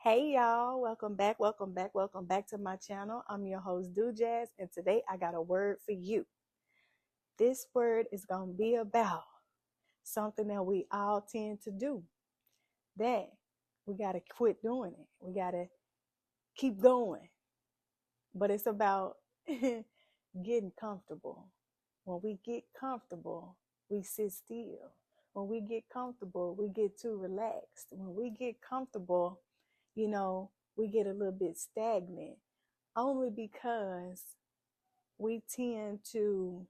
Hey y'all, welcome back to my channel. I'm your host 𝐋𝐄𝐓'𝐒, and today I got a word for you. This word is going to be about something that we all tend to do. That we got to quit doing it. We got to keep going. But it's about getting comfortable. When we get comfortable, we sit still. When we get comfortable, we get too relaxed. When we get comfortable, we get a little bit stagnant only because we tend to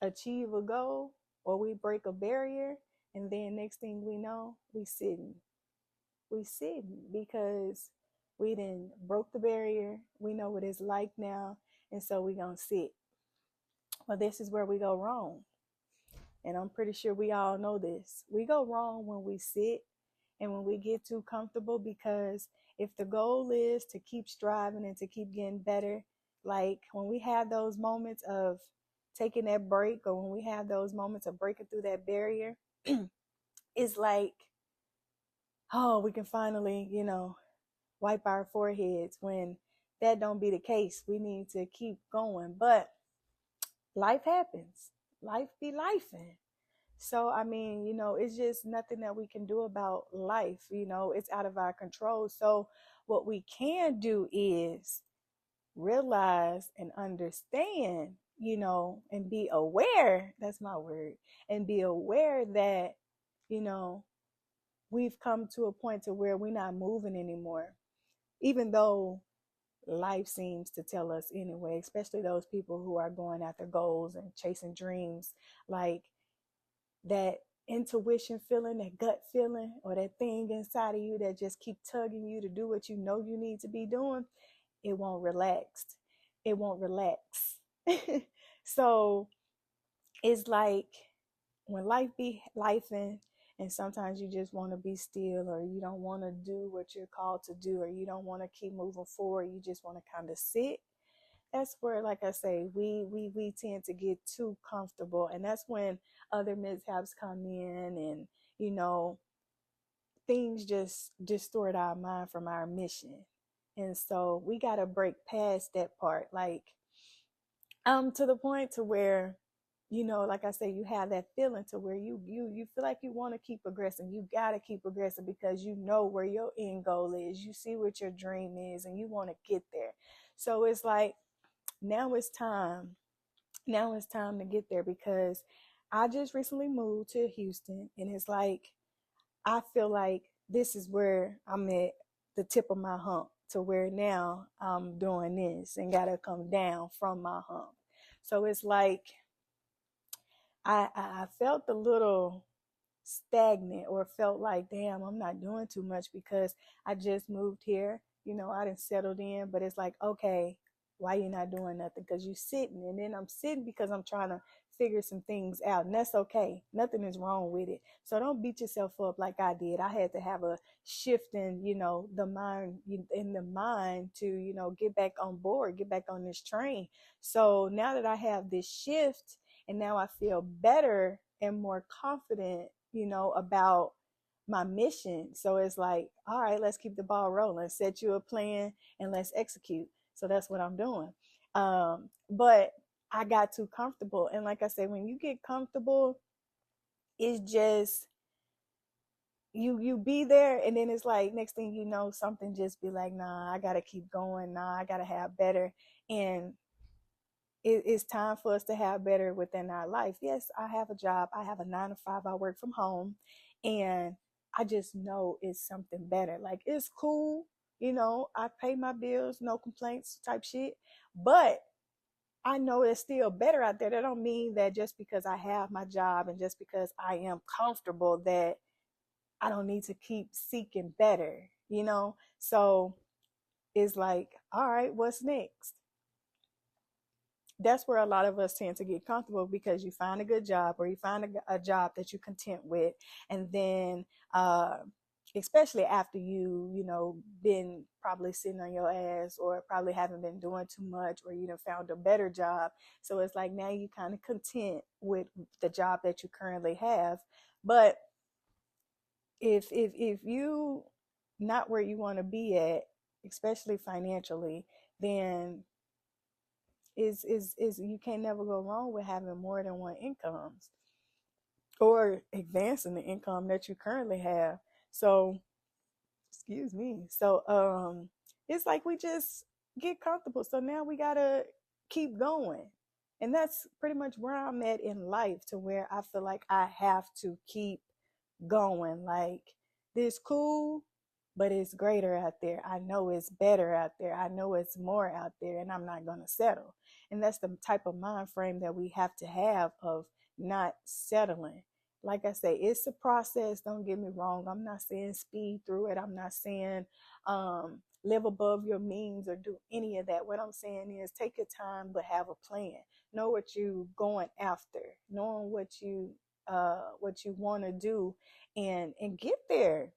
achieve a goal or we break a barrier, and then next thing we know, we sitting because we didn't broke the barrier. We know what it's like now, and so we gonna sit. Well, this is where we go wrong, and I'm pretty sure we all know this. We go wrong when we sit and when we get too comfortable, because if the goal is to keep striving and to keep getting better, like when we have those moments of taking that break, or when we have those moments of breaking through that barrier, it's like, oh, we can finally, wipe our foreheads. When that don't be the case, we need to keep going. But life happens. Life be lifing. So, I mean, it's just nothing that we can do about life. It's out of our control. So what we can do is realize and understand, and be aware. That's my word. And be aware that, you know, we've come to a point to where we're not moving anymore, even though life seems to tell us anyway, especially those people who are going after goals and chasing dreams, like that intuition feeling, that gut feeling, or that thing inside of you that just keep tugging you to do what you know you need to be doing. It won't relax. So it's like when life be lifing, and sometimes you just want to be still, or you don't want to do what you're called to do, or you don't want to keep moving forward, you just want to kind of sit. That's where, like I say, we tend to get too comfortable, and that's when other mishaps come in, and things just distort our mind from our mission. And so we got to break past that part, like to the point to where, like I say, you have that feeling to where you feel like you want to keep progressing. You got to keep progressing because you know where your end goal is. You see what your dream is, and you want to get there. So it's like, now it's time. Now it's time to get there, because I just recently moved to Houston, and it's like, I feel like this is where I'm at the tip of my hump, to where now I'm doing this and got to come down from my hump. So it's like I felt a little stagnant, or felt like, damn, I'm not doing too much because I just moved here. I didn't settled in, but it's like, okay, why you not doing nothing? Because you sitting. And then I'm sitting because I'm trying to figure some things out, and that's okay. Nothing is wrong with it. So don't beat yourself up like I did. I had to have a shift in, the mind to, get back on board, get back on this train. So now that I have this shift, and now I feel better and more confident, about my mission. So it's like, all right, let's keep the ball rolling, set you a plan, and let's execute. So that's what I'm doing. But I got too comfortable. And like I said, when you get comfortable, it's just, you be there, and then it's like, next thing you know, something just be like, nah, I gotta keep going. Nah, I gotta have better. And it's time for us to have better within our life. Yes, I have a job. I have a 9 to 5. I work from home, and I just know it's something better. Like, it's cool. I pay my bills, no complaints type shit. But I know it's still better out there. That don't mean that just because I have my job and just because I am comfortable, that I don't need to keep seeking better. So it's like, all right, what's next? That's where a lot of us tend to get comfortable, because you find a good job, or you find a job that you're content with. And then, especially after been probably sitting on your ass, or probably haven't been doing too much, or found a better job. So it's like, now you kind of content with the job that you currently have. But if you not where you want to be at, especially financially, then is you can't never go wrong with having more than one incomes or advancing the income that you currently have. So, excuse me. So, it's like we just get comfortable. So now we gotta keep going. And that's pretty much where I'm at in life, to where I feel like I have to keep going. Like, this cool, but it's greater out there. I know it's better out there. I know it's more out there, and I'm not going to settle. And that's the type of mind frame that we have to have, of not settling. Like I say, it's a process. Don't get me wrong. I'm not saying speed through it. I'm not saying live above your means or do any of that. What I'm saying is take your time, but have a plan. Know what you're going after, knowing what you want to do, and get there.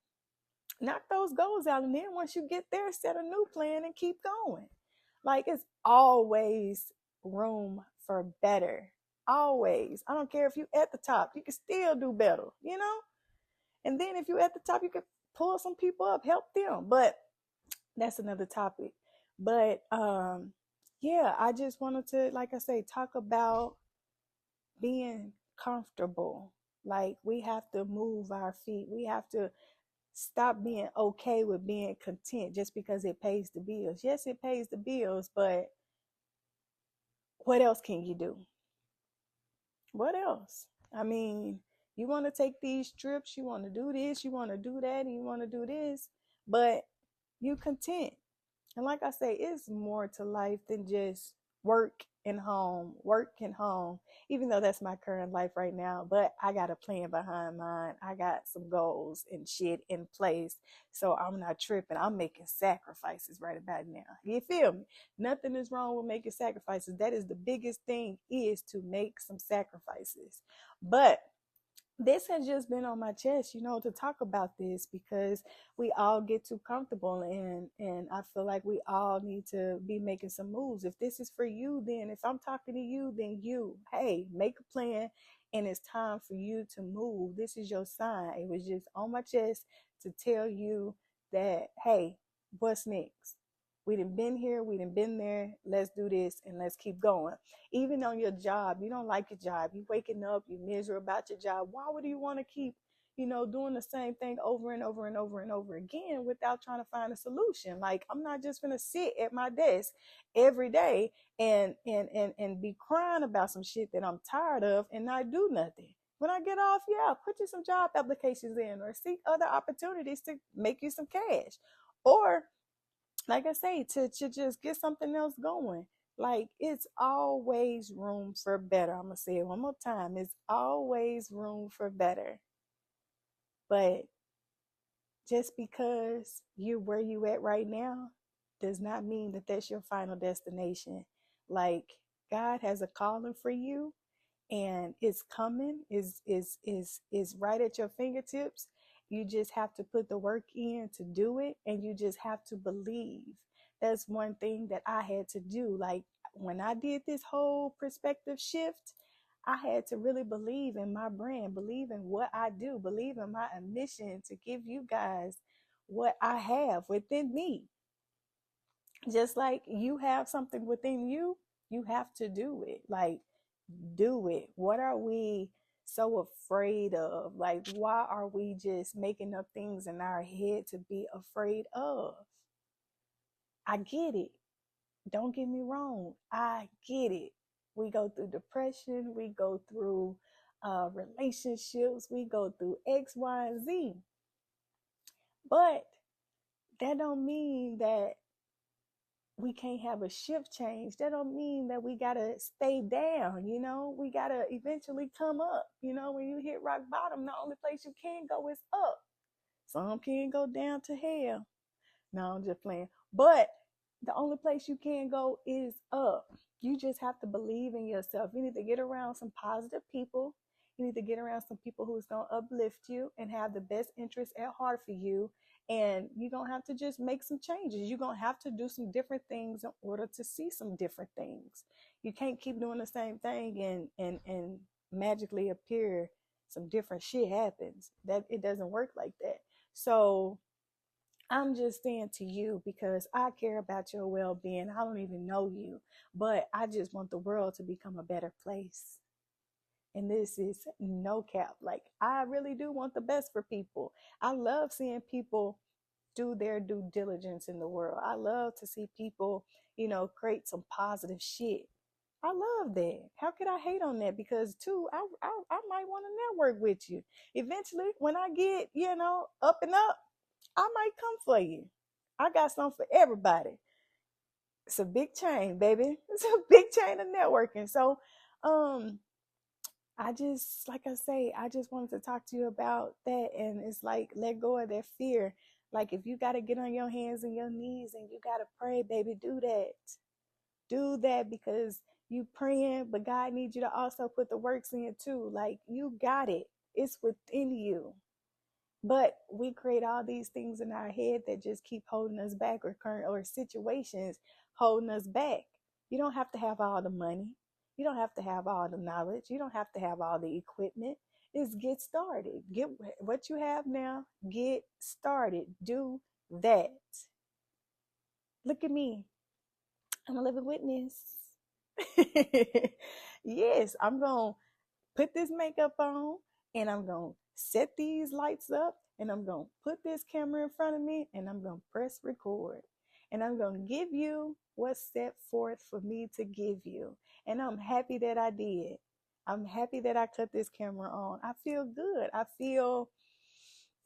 Knock those goals out, and then once you get there, set a new plan and keep going. Like, it's always room for better. Always. I don't care if you at the top, you can still do better, you know? And then if you at the top, you can pull some people up, help them. But that's another topic. But yeah, I just wanted to, like I say, talk about being comfortable. Like, we have to move our feet. We have to stop being okay with being content just because it pays the bills. Yes, it pays the bills, but what else can you do? What else? I mean, you want to take these trips, you want to do this, you want to do that, and you want to do this, but you content. And like I say, it's more to life than just work and home, even though that's my current life right now. But I got a plan behind mine. I got some goals and shit in place. So I'm not tripping. I'm making sacrifices right about now. You feel me? Nothing is wrong with making sacrifices. That is the biggest thing, is to make some sacrifices. But this has just been on my chest, to talk about this, because we all get too comfortable, and I feel like we all need to be making some moves. If this is for you, then if I'm talking to you, then hey, make a plan, and it's time for you to move. This is your sign. It was just on my chest to tell you that, hey, what's next? We done been here, we done been there. Let's do this and let's keep going. Even on your job, you don't like your job. You waking up, you miserable about your job. Why would you want to keep, doing the same thing over and over and over and over again without trying to find a solution? Like, I'm not just gonna sit at my desk every day and be crying about some shit that I'm tired of and not do nothing. When I get off, yeah, put you some job applications in, or seek other opportunities to make you some cash. Or, like I say, to just get something else going. Like, it's always room for better. I'm going to say it one more time. It's always room for better. But just because you're where you at right now does not mean that that's your final destination. Like, God has a calling for you, and it's coming, is right at your fingertips. You just have to put the work in to do it, and you just have to believe. That's one thing that I had to do. Like, when I did this whole perspective shift, I had to really believe in my brand, believe in what I do, believe in my mission to give you guys what I have within me. Just like you have something within you, you have to do it. Like, do it. What are we so afraid of? Like, why are we just making up things in our head to be afraid of? I get it. Don't get me wrong. I get it. We go through depression. We go through relationships. We go through X, Y, and Z. But that don't mean that we can't have a shift change. That don't mean that we gotta stay down. We gotta eventually come up. When you hit rock bottom, the only place you can go is up. Some can go down to hell. No, I'm just playing. But the only place you can go is up. You just have to believe in yourself. You need to get around some positive people. You need to get around some people who's going to uplift you and have the best interest at heart for you. And you're going to have to just make some changes. You're going to have to do some different things in order to see some different things. You can't keep doing the same thing and magically appear some different shit happens. That it doesn't work like that. So I'm just saying to you because I care about your well-being. I don't even know you, but I just want the world to become a better place. And this is no cap. Like, I really do want the best for people. I love seeing people do their due diligence in the world. I love to see people, create some positive shit. I love that. How could I hate on that? Because too, I might want to network with you. Eventually, when I get, up and up, I might come for you. I got something for everybody. It's a big chain, baby. It's a big chain of networking. So, um, I just, like I say, I just wanted to talk to you about that. And it's like, let go of that fear. Like, if you got to get on your hands and your knees and you got to pray, baby, do that. Do that because you praying, but God needs you to also put the works in too. Like, you got it. It's within you. But we create all these things in our head that just keep holding us back, or current or situations holding us back. You don't have to have all the money. You don't have to have all the knowledge. You don't have to have all the equipment. Just get started. Get what you have now. Get started. Do that. Look at me. I'm a living witness. Yes, I'm going to put this makeup on and I'm going to set these lights up and I'm going to put this camera in front of me and I'm going to press record. And I'm going to give you what's set forth for me to give you. And I'm happy that I did. I'm happy that I cut this camera on. I feel good. I feel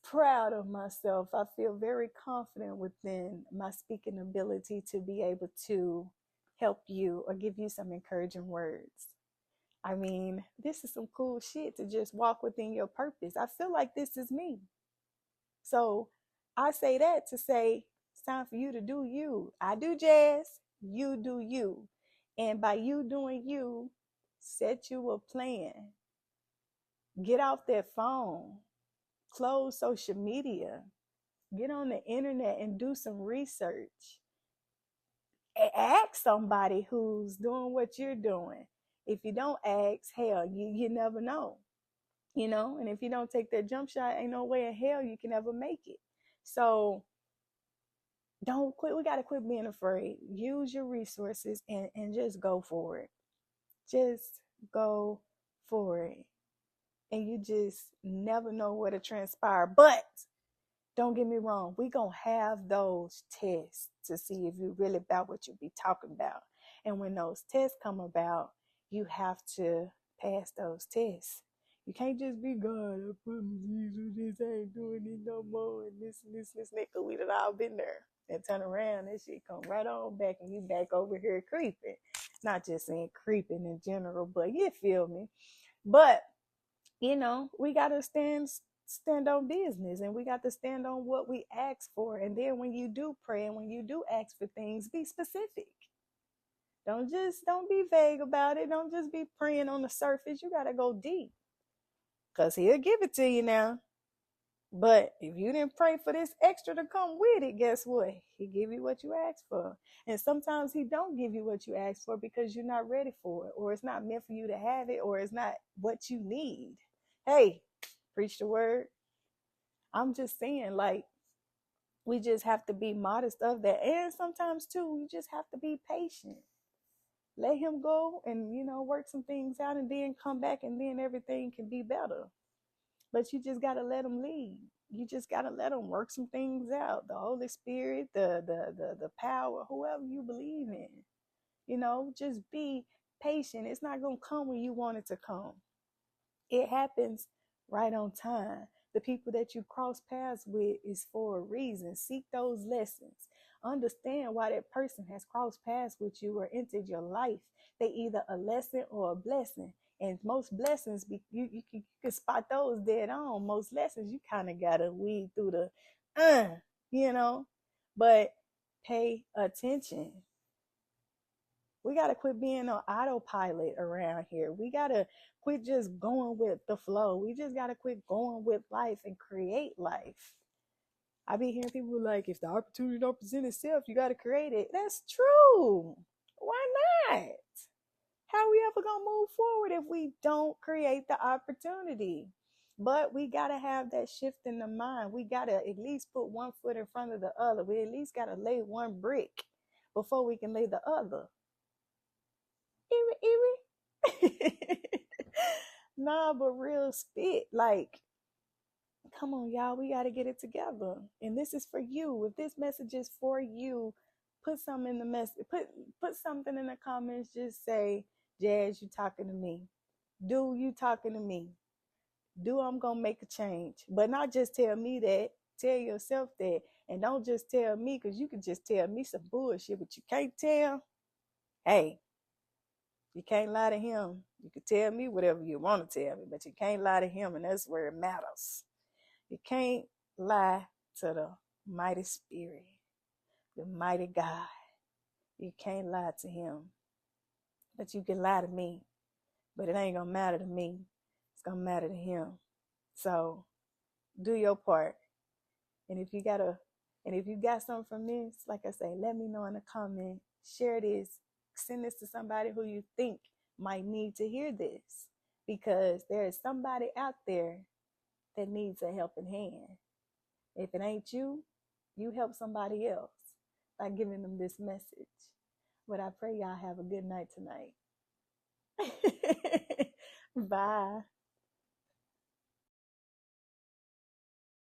proud of myself. I feel very confident within my speaking ability to be able to help you or give you some encouraging words. I mean, this is some cool shit to just walk within your purpose. I feel like this is me. So I say that to say it's time for you to do you. I do jazz, you do you. And by you doing you, set you a plan. Get off that phone. Close social media. Get on the internet and do some research. Ask somebody who's doing what you're doing. If you don't ask, hell, you never know. And if you don't take that jump shot, ain't no way in hell you can ever make it. So don't quit. We got to quit being afraid. Use your resources and just go for it. Just go for it. And you just never know what to transpire. But don't get me wrong, we going to have those tests to see if you really about what you be talking about. And when those tests come about, you have to pass those tests. You can't just be, God, I promise you this, I ain't doing it no more, and this, nigga, we done all been there. And turn around, that shit come right on back, and you back over here creeping. Not just saying creeping in general, but you feel me. But, we got to stand on business, and we got to stand on what we ask for. And then when you do pray and when you do ask for things, be specific. Don't be vague about it. Don't just be praying on the surface. You got to go deep, because he'll give it to you now. But if you didn't pray for this extra to come with it, guess what? He give you what you asked for. And sometimes he don't give you what you asked for because you're not ready for it, or it's not meant for you to have it, or it's not what you need. Hey, preach the word. I'm just saying, like, we just have to be modest of that. And sometimes too, you just have to be patient. Let him go and, work some things out and then come back, and then everything can be better. But you just got to let him lead. You just got to let him work some things out. The Holy Spirit, the power, whoever you believe in, just be patient. It's not going to come when you want it to come. It happens right on time. The people that you cross paths with is for a reason. Seek those lessons. Understand why that person has crossed paths with you or entered your life. They either a lesson or a blessing. And most blessings, you can spot those dead on. Most lessons, you kind of got to weed through the, but pay attention. We got to quit being on autopilot around here. We got to quit just going with the flow. We just got to quit going with life and create life. I be hearing people like, if the opportunity don't present itself, you got to create it. That's true. Why not? How are we ever going to move forward if we don't create the opportunity? But we got to have that shift in the mind. We got to at least put one foot in front of the other. We at least got to lay one brick before we can lay the other. Nah, but real spit. Like, come on, y'all. We got to get it together. And this is for you. If this message is for you, put something in the message. Put something in the comments. Just say, Jazz, you talking to me. Do you talking to me? Do I'm gonna make a change? But not just tell me that. Tell yourself that. And don't just tell me, because you can just tell me some bullshit, but you can't tell. Hey, you can't lie to him. You can tell me whatever you want to tell me, but you can't lie to him, and that's where it matters. You can't lie to the mighty spirit, the mighty God. You can't lie to him. But you can lie to me. But it ain't gonna matter to me. It's gonna matter to him. So do your part. And if you got something from this, like I say, let me know in the comment. Share this. Send this to somebody who you think might need to hear this. Because there is somebody out there that needs a helping hand. If it ain't you, you help somebody else by giving them this message. But I pray y'all have a good night tonight. Bye.